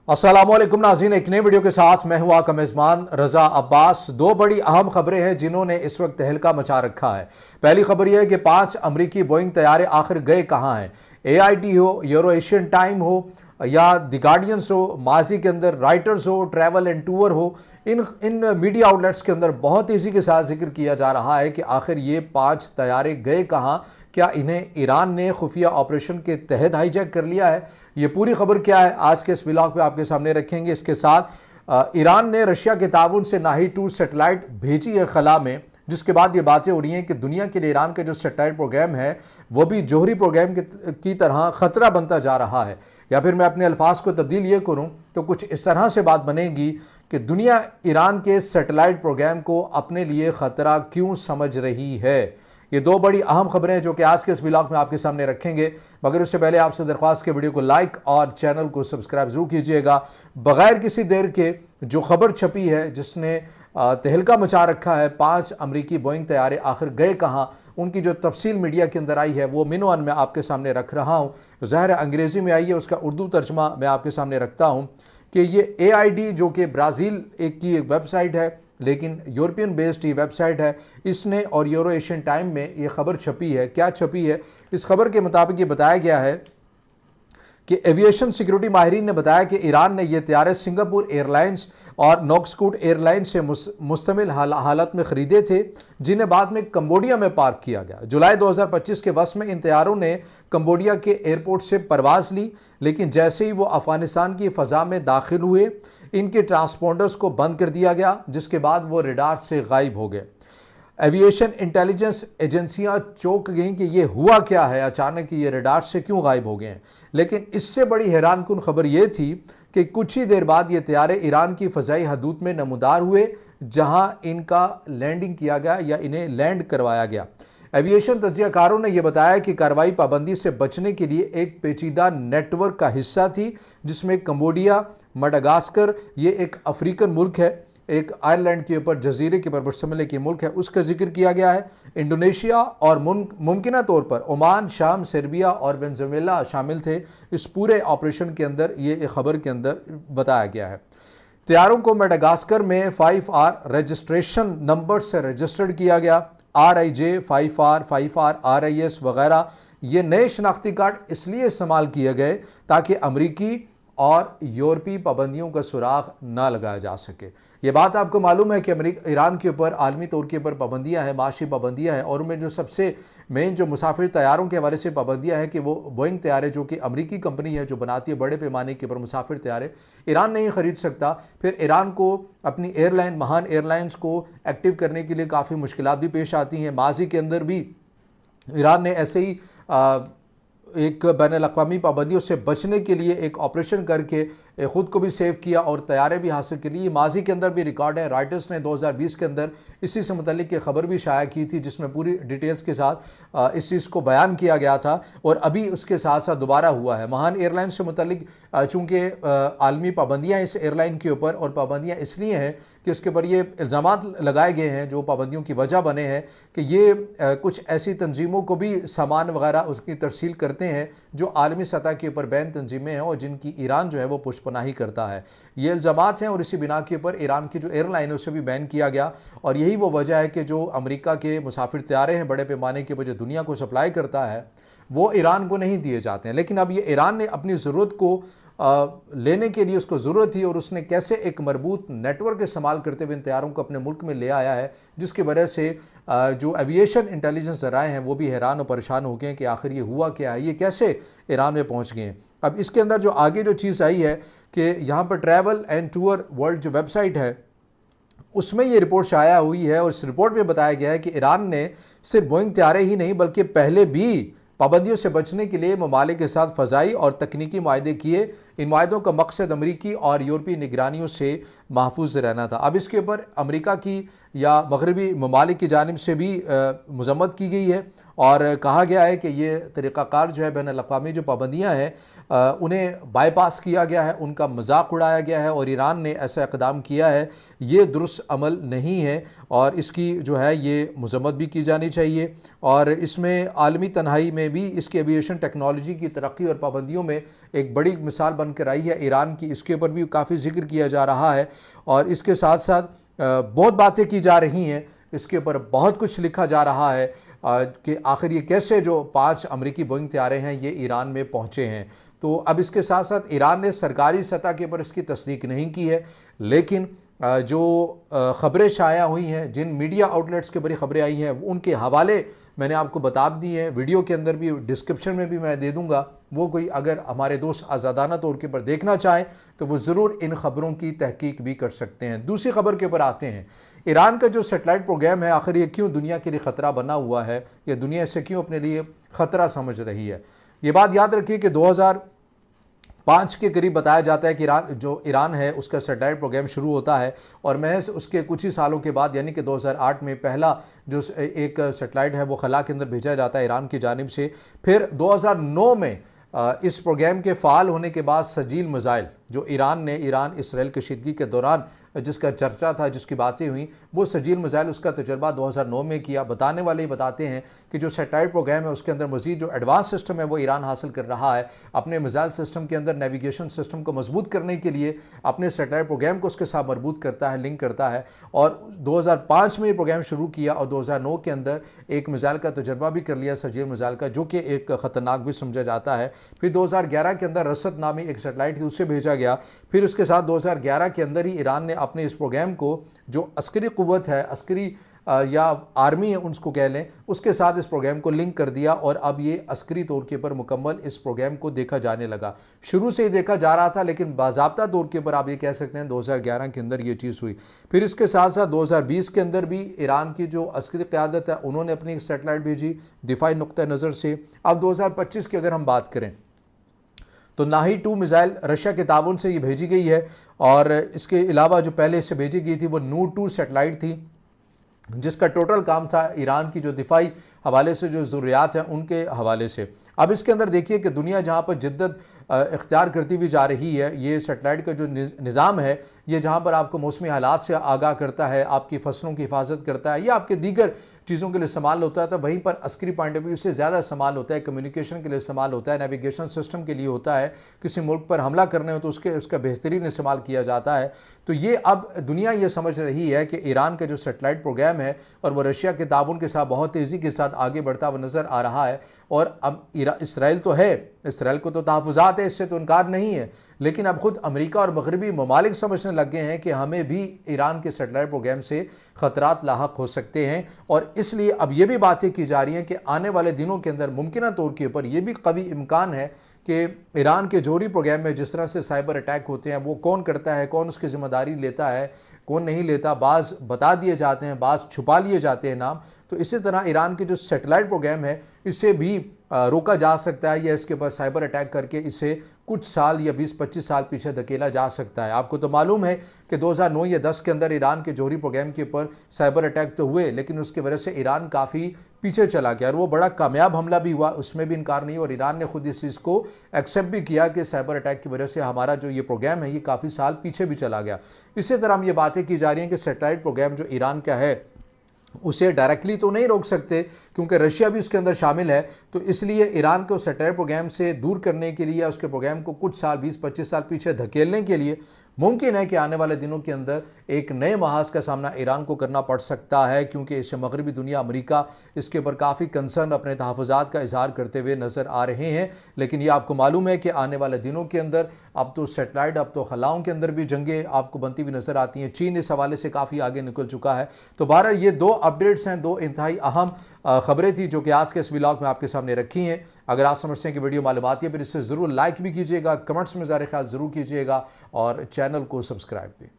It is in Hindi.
अस्सलामुअलैकुम नाज़रीन, एक नई वीडियो के साथ मैं हूं आपका मेज़बान रज़ा अब्बास। दो बड़ी अहम खबरें हैं जिन्होंने इस वक्त तहलका मचा रखा है। पहली खबर यह है कि 5 अमरीकी बोइंग तैयारे आखिर गए कहां हैं। AIT हो, यूरो एशियन टाइम हो या द गार्डियंस हो, माजी के अंदर राइटर्स हो, ट्रैवल एंड टूर हो, इन इन मीडिया आउटलेट्स के अंदर बहुत तेज़ी के साथ जिक्र किया जा रहा है कि आखिर ये 5 तैयारे गए कहां। क्या इन्हें ईरान ने खुफिया ऑपरेशन के तहत हाईजैक कर लिया है? ये पूरी खबर क्या है आज के इस व्लॉग में आपके सामने रखेंगे। इसके साथ ईरान ने रशिया के ताउन से नाही-2 सैटेलाइट भेजी है खला में, जिसके बाद ये बातें हो रही हैं कि दुनिया के लिए ईरान का जो सैटेलाइट प्रोग्राम है वो भी जोहरी प्रोग्राम की तरह खतरा बनता जा रहा है। या फिर मैं अपने अल्फाज को तब्दील ये करूं तो कुछ इस तरह से बात बनेगी कि दुनिया ईरान के सैटेलाइट प्रोग्राम को अपने लिए खतरा क्यों समझ रही है। ये दो बड़ी अहम खबरें हैं जो कि आज के इस व्लॉग में आपके सामने रखेंगे, मगर उससे पहले आपसे दरख्वास्त के वीडियो को लाइक और चैनल को सब्सक्राइब जरूर कीजिएगा। बगैर किसी देर के जो खबर छपी है जिसने तहलका मचा रखा है, 5 अमरीकी बोइंग तैयारे आखिर गए कहां, उनकी जो तफसील मीडिया के अंदर आई है वो मिनोअन में आपके सामने रख रहा हूं। ज़ाहिर अंग्रेजी में आई है, उसका उर्दू तर्जमा मैं आपके सामने रखता हूं कि ये AID जो कि ब्राज़ील की एक वेबसाइट है लेकिन यूरोपियन बेस्ड ये वेबसाइट है, इसने और यूरो एशियन टाइम में ये खबर छपी है। क्या छपी है? इस खबर के मुताबिक ये बताया गया है कि एविएशन सिक्योरिटी माहिरीन ने बताया कि ईरान ने यह तैयारे सिंगापुर एयरलाइंस और नॉक्सकूट एयरलाइंस से मुश्तमिल हालत में खरीदे थे, जिन्हें बाद में कंबोडिया में पार्क किया गया। जुलाई 2025 के वक्त में इन तैयारों ने कंबोडिया के एयरपोर्ट से परवाज ली, लेकिन जैसे ही वो अफगानिस्तान की फ़ज़ा में दाखिल हुए इनके ट्रांसपोंडर्स को बंद कर दिया गया, जिसके बाद वो रडार से गायब हो गए। एविएशन इंटेलिजेंस एजेंसियां चौंक गईं कि ये हुआ क्या है, अचानक ये रडार से क्यों गायब हो गए हैं। लेकिन इससे बड़ी हैरानकुन खबर ये थी कि कुछ ही देर बाद ये तैयारे ईरान की फ़ज़ाई हदूद में नमूदार हुए, जहां इनका लैंडिंग किया गया या इन्हें लैंड करवाया गया। एविएशन तज्ज़ियाकारों ने यह बताया कि कार्रवाई पाबंदी से बचने के लिए एक पेचीदा नेटवर्क का हिस्सा थी, जिसमें कंबोडिया, मडागास्कर, ये एक अफ्रीकन मुल्क है, एक आयरलैंड के ऊपर जजीरे के ऊपर मुश्तमिल एक मुल्क है, उसका जिक्र किया गया है। इंडोनेशिया और मुमकिन तौर पर ओमान, शाम, सर्बिया और वेनेजुएला शामिल थे इस पूरे ऑपरेशन के अंदर, ये खबर के अंदर बताया गया है। तैयारों को मेडागास्कर में 5R रजिस्ट्रेशन नंबर से रजिस्टर्ड किया गया। RIJ, 5R, 5R, RIS वगैरह ये नए शनाख्ती कार्ड इसलिए इस्तेमाल किए गए ताकि अमरीकी और यूरोपीय पाबंदियों का सुराग ना लगाया जा सके। ये बात आपको मालूम है कि ईरान के ऊपर आलमी तौर के ऊपर पाबंदियां हैं, माशी पाबंदियां हैं, और उनमें जो सबसे मेन जो मुसाफिर तैयारों के हवाले से पाबंदियां हैं कि वो बोइंग तैयारे जो कि अमरीकी कंपनी है जो बनाती है बड़े पैमाने के ऊपर मुसाफिर तैयारे, ईरान नहीं खरीद सकता। फिर ईरान को अपनी एयरलाइन, महान एयरलाइंस को एक्टिव करने के लिए काफ़ी मुश्किलात भी पेश आती हैं। माजी के अंदर भी ईरान ने ऐसे ही एक बैनुल-अक़वामी पाबंदियों से बचने के लिए एक ऑपरेशन करके ख़ुद को भी सेव किया और तैयारे भी हासिल के लिए माजी के अंदर भी रिकॉर्ड है। राइटर्स ने 2020 के अंदर इसी से मुतल्लिक खबर भी शाया की थी, जिसमें पूरी डिटेल्स के साथ इस चीज़ को बयान किया गया था, और अभी उसके साथ साथ दोबारा हुआ है। महान एयरलाइन से मुतल्लिक चूँकि आलमी पाबंदियाँ इस एयरलाइन के ऊपर, और पाबंदियाँ इसलिए हैं कि उसके ऊपर ये इल्ज़ामात लगाए गए हैं जो पाबंदियों की वजह बने हैं कि ये कुछ ऐसी तंजीमों को भी सामान वगैरह उसकी तरसील करते हैं जो आलमी सतह के ऊपर बैन तंजीमें हैं और जिनकी ईरान जो है वो पुष्पनाही करता है। ये इल्ज़ामात हैं और इसी बिना के ऊपर ईरान की जो एयरलाइन है उसे भी बैन किया गया। और यही वो वजह है कि जो अमेरिका के मुसाफिर तैयारे हैं बड़े पैमाने के ऊपर जो दुनिया को सप्लाई करता है वो ईरान को नहीं दिए जाते हैं। लेकिन अब ये ईरान ने अपनी ज़रूरत को लेने के लिए, उसको ज़रूरत थी, और उसने कैसे एक मरबूत नेटवर्क इस्तेमाल करते हुए इन तैयारों को अपने मुल्क में ले आया है, जिसकी वजह से जो एविएशन इंटेलिजेंस ज़राए हैं वो भी हैरान और परेशान हो गए कि आखिर ये हुआ क्या है, ये कैसे ईरान में पहुंच गए। अब इसके अंदर जो आगे जो चीज़ आई है कि यहाँ पर ट्रैवल एंड टूर वर्ल्ड जो वेबसाइट है उसमें ये रिपोर्ट शाया हुई है, और इस रिपोर्ट में बताया गया है कि ईरान ने सिर्फ बोइंग तैयारे ही नहीं बल्कि पहले भी पाबंदियों से बचने के लिए ममालिक के साथ फ़ज़ाई और तकनीकी मुआहदे किए। इन मुआहदों का मकसद अमरीकी और यूरोपीय निगरानियों से महफूज रहना था। अब इसके ऊपर अमरीका की या मगरबी ममालिक की जानिब से भी मज़म्मत की गई है, और कहा गया है कि ये तरीक़ाकार जो है बैन अल-अक़वामी जो पाबंदियाँ हैं उन्हें बाईपास किया गया है, उनका मजाक उड़ाया गया है और ईरान ने ऐसा इक़दाम किया है, ये दुरुस्त अमल नहीं है और इसकी जो है ये मज़म्मत भी की जानी चाहिए। और इसमें आलमी तन्हाई में भी इसकी एविएशन टेक्नोलॉजी की तरक्की और पाबंदियों में एक बड़ी मिसाल बनकर आई है ईरान की, इसके ऊपर भी काफ़ी जिक्र किया जा रहा है और इसके साथ साथ बहुत बातें की जा रही हैं, इसके ऊपर बहुत कुछ लिखा जा रहा है कि आखिर ये कैसे जो 5 अमरीकी बोइंग तैयारे हैं ये ईरान में पहुँचे हैं। तो अब इसके साथ साथ ईरान ने सरकारी सतह के ऊपर इसकी तस्दीक नहीं की है, लेकिन जो ख़बरें शाया हुई हैं, जिन मीडिया आउटलेट्स के बड़ी ख़बरें आई हैं, उनके हवाले मैंने आपको बता दिए हैं, वीडियो के अंदर भी, डिस्क्रिप्शन में भी मैं दे दूंगा। वो कोई अगर हमारे दोस्त आज़ादाना तौर के ऊपर देखना चाहें तो वो ज़रूर इन ख़बरों की तहकीक भी कर सकते हैं। दूसरी ख़बर के ऊपर आते हैं, ईरान का जो सेटेलाइट प्रोग्राम है आखिर ये क्यों दुनिया के लिए ख़तरा बना हुआ है, या दुनिया इसे क्यों अपने लिए ख़तरा समझ रही है। ये बात याद रखिए कि 2005 के करीब बताया जाता है कि ईरान है उसका सेटेलाइट प्रोग्राम शुरू होता है और महज उसके कुछ ही सालों के बाद यानी कि 2008 में पहला जो एक सेटेलाइट है वो खला के अंदर भेजा जाता है ईरान की जानिब से। फिर 2009 में इस प्रोग्राम के फ़ाल होने के बाद सजील मिसाइल जो ईरान इसराइल कशीदगी के दौरान जिसका चर्चा था, जिसकी बातें हुई, वो सजील मिसाइल उसका तजर्बा 2009 में किया। बताने वाले ही बताते हैं कि जो सेटेलाइट प्रोग्राम है उसके अंदर मज़ीद जो एडवांस सिस्टम है वो ईरान हासिल कर रहा है। अपने मिसाइल सिस्टम के अंदर नेविगेशन सिस्टम को मजबूत करने के लिए अपने सेटेलाइट प्रोग्राम को उसके साथ मजबूत करता है, लिंक करता है। और 2005 में ये प्रोग्राम शुरू किया और 2009 के अंदर एक मिसाइल का तजर्बा भी कर लिया, सजील मिसाइल का, जो कि एक ख़तरनाक भी समझा जाता है। फिर 2011 के अंदर रसद नामी एक सेटेलाइट थी, उससे भेजा गया। फिर उसके साथ 2011 के अंदर ही ईरान ने अपने इस प्रोग्राम को, जो अस्करी क़ुव्वत है, अस्करी या आर्मी है उसको कह लें, उसके साथ इस प्रोग्राम को लिंक कर दिया और अब ये अस्करी तौर के ऊपर मुकम्मल इस प्रोग्राम को देखा जाने लगा। शुरू से ही देखा जा रहा था, लेकिन बाज़ाब्ता तौर के ऊपर आप ये कह सकते हैं 2011 के अंदर ये चीज़ हुई। फिर इसके साथ साथ 2020 के अंदर भी ईरान की जो अस्करी क़यादत है उन्होंने अपनी एक सेटेलाइट भेजी दिफाई नुक्ता नज़र से। अब 2025 की अगर हम बात करें तो नाही 2 मिसाइल रशिया के ताबन से ये भेजी गई है और इसके अलावा जो पहले इससे भेजी गई थी वो नूर 2 सेटेलाइट थी, जिसका टोटल काम था ईरान की जो दिफाई हवाले से जो ज़रूरियात हैं उनके हवाले से। अब इसके अंदर देखिए कि दुनिया जहाँ पर जिद्दत इख्तियार करती हुई जा रही है, ये सेटेलाइट का जो निज़ाम है ये जहाँ पर आपको मौसमी हालात से आगाह करता है, आपकी फसलों की हिफाजत करता है या आपके दीगर चीज़ों के लिए इस्तेमाल होता है, तो वहीं पर अस्करी पॉइंट ऑफ व्यू से ज़्यादा इस्तेमाल होता है, कम्युनिकेशन के लिए इस्तेमाल होता है, नेविगेशन सिस्टम के लिए होता है, किसी मुल्क पर हमला करने हो तो उसका बेहतरीन इस्तेमाल किया जाता है। तो ये अब दुनिया ये समझ रही है कि ईरान का जो सेटेलाइट प्रोग्राम है और वह रशिया के ताबन के साथ बहुत तेज़ी के साथ आगे बढ़ता हुआ नज़र आ रहा है। और अब इसराइल तो है, इसराइल को तो तहफ़्फ़ुज़ात है, इससे तो इनकार नहीं है, लेकिन अब खुद अमेरिका और मगरबी ममालिक समझने लग गए हैं कि हमें भी ईरान के सेटेलाइट प्रोग्राम से ख़तरात लाहक हो सकते हैं। और इसलिए अब ये भी बातें की जा रही हैं कि आने वाले दिनों के अंदर मुमकिन तौर के ऊपर ये भी कभी इम्कान है कि ईरान के जोहरी प्रोग्राम में जिस तरह से साइबर अटैक होते हैं वो कौन करता है, कौन उसकी ज़िम्मेदारी लेता है, कौन नहीं लेता, बाज़ बता दिए जाते हैं, बाज़ छुपा लिए जाते हैं नाम। तो इसी तरह ईरान के जो सेटेलाइट प्रोग्राम है इसे भी रोका जा सकता है या इसके ऊपर साइबर अटैक करके इसे कुछ साल या 20-25 साल पीछे धकेला जा सकता है। आपको तो मालूम है कि 2009 या 10 के अंदर ईरान के जोहरी प्रोग्राम के ऊपर साइबर अटैक तो हुए, लेकिन उसकी वजह से ईरान काफ़ी पीछे चला गया और वो बड़ा कामयाब हमला भी हुआ, उसमें भी इनकार नहीं। और ईरान ने खुद इस चीज़ को एक्सेप्ट भी किया कि साइबर अटैक की वजह से हमारा जो ये प्रोग्राम है ये काफ़ी साल पीछे भी चला गया। इसी तरह हम ये बातें की जा रही हैं कि सेटेलाइट प्रोग्राम जो ईरान का है उसे डायरेक्टली तो नहीं रोक सकते क्योंकि रशिया भी उसके अंदर शामिल है, तो इसलिए ईरान को सेटेलाइट प्रोग्राम से दूर करने के लिए, उसके प्रोग्राम को कुछ साल 20-25 साल पीछे धकेलने के लिए मुमकिन है कि आने वाले दिनों के अंदर एक नए महाज का सामना ईरान को करना पड़ सकता है, क्योंकि इससे मगरबी दुनिया, अमेरिका इसके ऊपर काफ़ी कंसर्न अपने तहफ़्फ़ुज़ात का इजहार करते हुए नज़र आ रहे हैं। लेकिन ये आपको मालूम है कि आने वाले दिनों के अंदर अब तो सेटेलाइट, अब तो खलाओं के अंदर भी जंगें आपको बनती हुई नज़र आती हैं। चीन इस हवाले से काफ़ी आगे निकल चुका है। तो बहरहाल ये 2 अपडेट्स हैं, 2 इंतहाई अहम खबरें थी जो कि आज के इस व्लॉग में आपके सामने रखी हैं। अगर आप समझते हैं कि वीडियो मालूमाती है फिर इसे ज़रूर लाइक भी कीजिएगा, कमेंट्स में ज़ाहिर ख्याल ज़रूर कीजिएगा और चैनल को सब्सक्राइब भी।